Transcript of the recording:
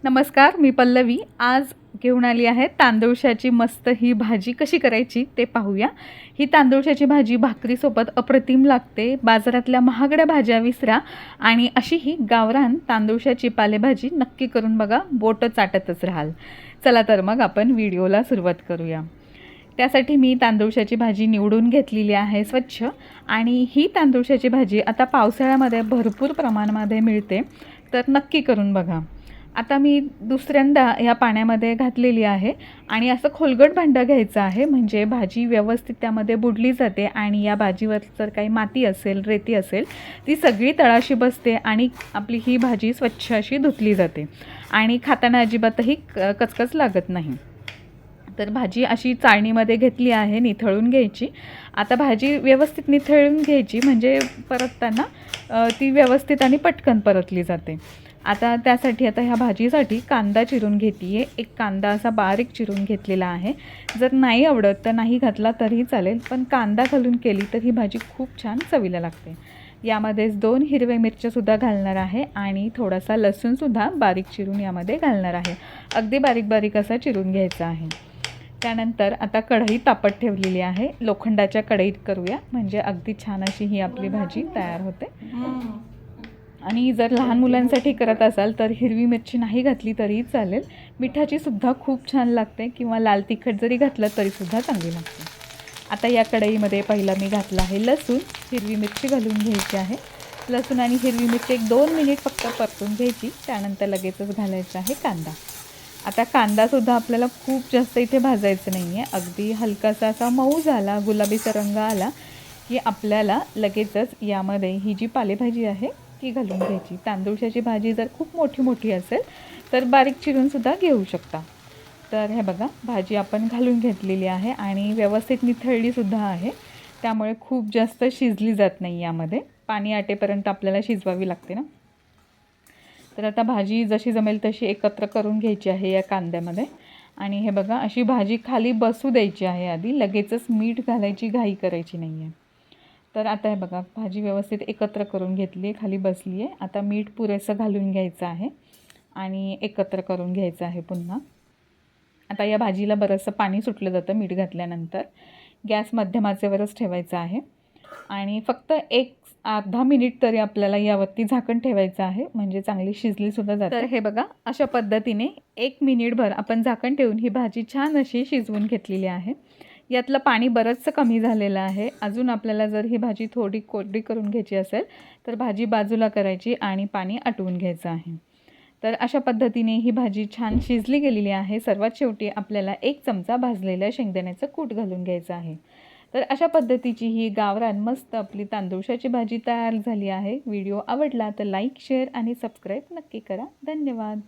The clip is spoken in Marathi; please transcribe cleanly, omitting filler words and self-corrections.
नमस्कार, मी पल्लवी आज घेऊन आली आहे तांदूळशाची मस्त ही भाजी कशी करायची ते पाहूया। ही तांदूळशाची भाजी भाकरीसोबत अप्रतिम लागते। बाजारातल्या महागड्या भाज्या विसरा आणि अशी ही गावरान तांदूळशाची पालेभाजी नक्की करून बघा, बोट चाटतच राहाल। चला तर मग आपण व्हिडिओला सुरुवात करूया। त्यासाठी मी तांदूळशाची भाजी निवडून घेतलेली आहे स्वच्छ, आणि ही तांदूळशाची भाजी आता पावसाळ्यामध्ये भरपूर प्रमाणामध्ये मिळते, तर नक्की करून बघा। आता मी दुसऱ्यांदा ह्या पाण्यामध्ये घातलेली आहे आणि असं खोलगट भांडं घ्यायचं आहे, म्हणजे भाजी व्यवस्थित त्यामध्ये बुडली जाते आणि या भाजीवर जर काही माती असेल, रेती असेल, ती सगळी तळाशी बसते आणि आपली ही भाजी स्वच्छ अशी धुतली जाते आणि खाताना अजिबातही कचकच लागत नाही। तर भाजी अशी चाळणीमध्ये घेतली आहे, निथळून घ्यायची। आता भाजी व्यवस्थित निथळून घ्यायची, म्हणजे परतताना ती व्यवस्थित आणि पटकन परतली जाते। आता त्यासाठी आता ह्या भाजीसाठी कांदा चिरून घेते। एक कांदा असा बारीक चिरून घेतलेला आहे। जर नाही आवडत तर नाही घातला तरीही चालेल, पण कांदा घालून केली तर ही भाजी खूप छान चवीला लागते। यामध्येच 2 हिरव्या मिरच्यासुद्धा घालणार आहे आणि थोडासा लसूणसुद्धा बारीक चिरून यामध्ये घालणार आहे। अगदी बारीक बारीक असा चिरून घ्यायचा आहे। त्यानंतर आता कढई तापत ठेवलेली आहे, लोखंडाच्या कढईत करूया, म्हणजे अगदी छान अशी ही आपली भाजी तयार होते। आणि जर लहान मुलांसाठी करत असाल तर हिरवी मिरची नाही घातली तरीही चालेल, मिठाची सुद्धा खूप छान लागते, किंवा लाल तिखट जरी घातलं तरीसुद्धा चांगली लागते। आता या कढईमध्ये पहिला मी घातला आहे लसूण, हिरवी मिरची घालून घ्यायची आहे। लसूण आणि हिरवी मिरची 1-2 मिनिट फक्त परतून घ्यायची, त्यानंतर लगेचच घालायचा आहे कांदा। आता कांदासुद्धा आपल्याला खूप जास्त इथे भाजायचं नाही आहे, अगदी हलकासा असा मऊ झाला, गुलाबीचा रंग आला की आपल्याला लगेचच यामध्ये ही जी पालेभाजी आहे ती घालून घ्यायची। तांदूळशाची भाजी जर खूप मोठी असेल तर बारीक चिरूनसुद्धा घेऊ शकता। तर हे बघा, भाजी आपण घालून घेतलेली आहे आणि व्यवस्थित निथळलीसुद्धा आहे, त्यामुळे खूप जास्त शिजली जात नाही। यामध्ये पाणी आटेपर्यंत आपल्याला शिजवावी लागते ना। तर आता भाजी जशी जमेल तशी एकत्र करून घ्यायची आहे या कांद्यामध्ये, आणि हे बघा अशी भाजी खाली बसू द्यायची आहे आधी, लगेचच मीठ घालायची घाई करायची नाही आहे। तर आता हे बघा भाजी व्यवस्थित एकत्र करून घेतली आहे, खाली बसली आहे। आता मीठ पुरेसं घालून घ्यायचं आहे आणि एकत्र करून घ्यायचं आहे पुन्हा। आता या भाजीला बरंचसं पाणी सुटलं जातं मीठ घातल्यानंतर। गॅस मध्यम आचेवरच ठेवायचा आहे आणि फक्त एक अर्धा मिनिट तरी आपल्याला यावरती झाकण ठेवायचं आहे, म्हणजे चांगली शिजलीसुद्धा जाते। तर हे बघा अशा पद्धतीने 1 मिनिटभर आपण झाकण ठेवून ही भाजी छान अशी शिजवून घेतलेली आहे। यातलं पाणी बरंचसं कमी झालेलं आहे। अजून आपल्याला जर ही भाजी थोडी कोरडी करून घ्यायची असेल तर भाजी बाजूला करायची आणि पाणी आटवून घ्यायचं आहे। तर अशा पद्धतीने ही भाजी छान शिजली गेलेली आहे। सर्वात शेवटी आपल्याला 1 चमचा भाजलेलं शेंगदाण्याचं कूट घालून घ्यायचं आहे। तर अशा पद्धतीची ही गावरान मस्त आपली तांदूळशाची भाजी तयार झाली आहे। व्हिडिओ आवडला तर लाईक, शेअर आणि सबस्क्राईब नक्की करा। धन्यवाद।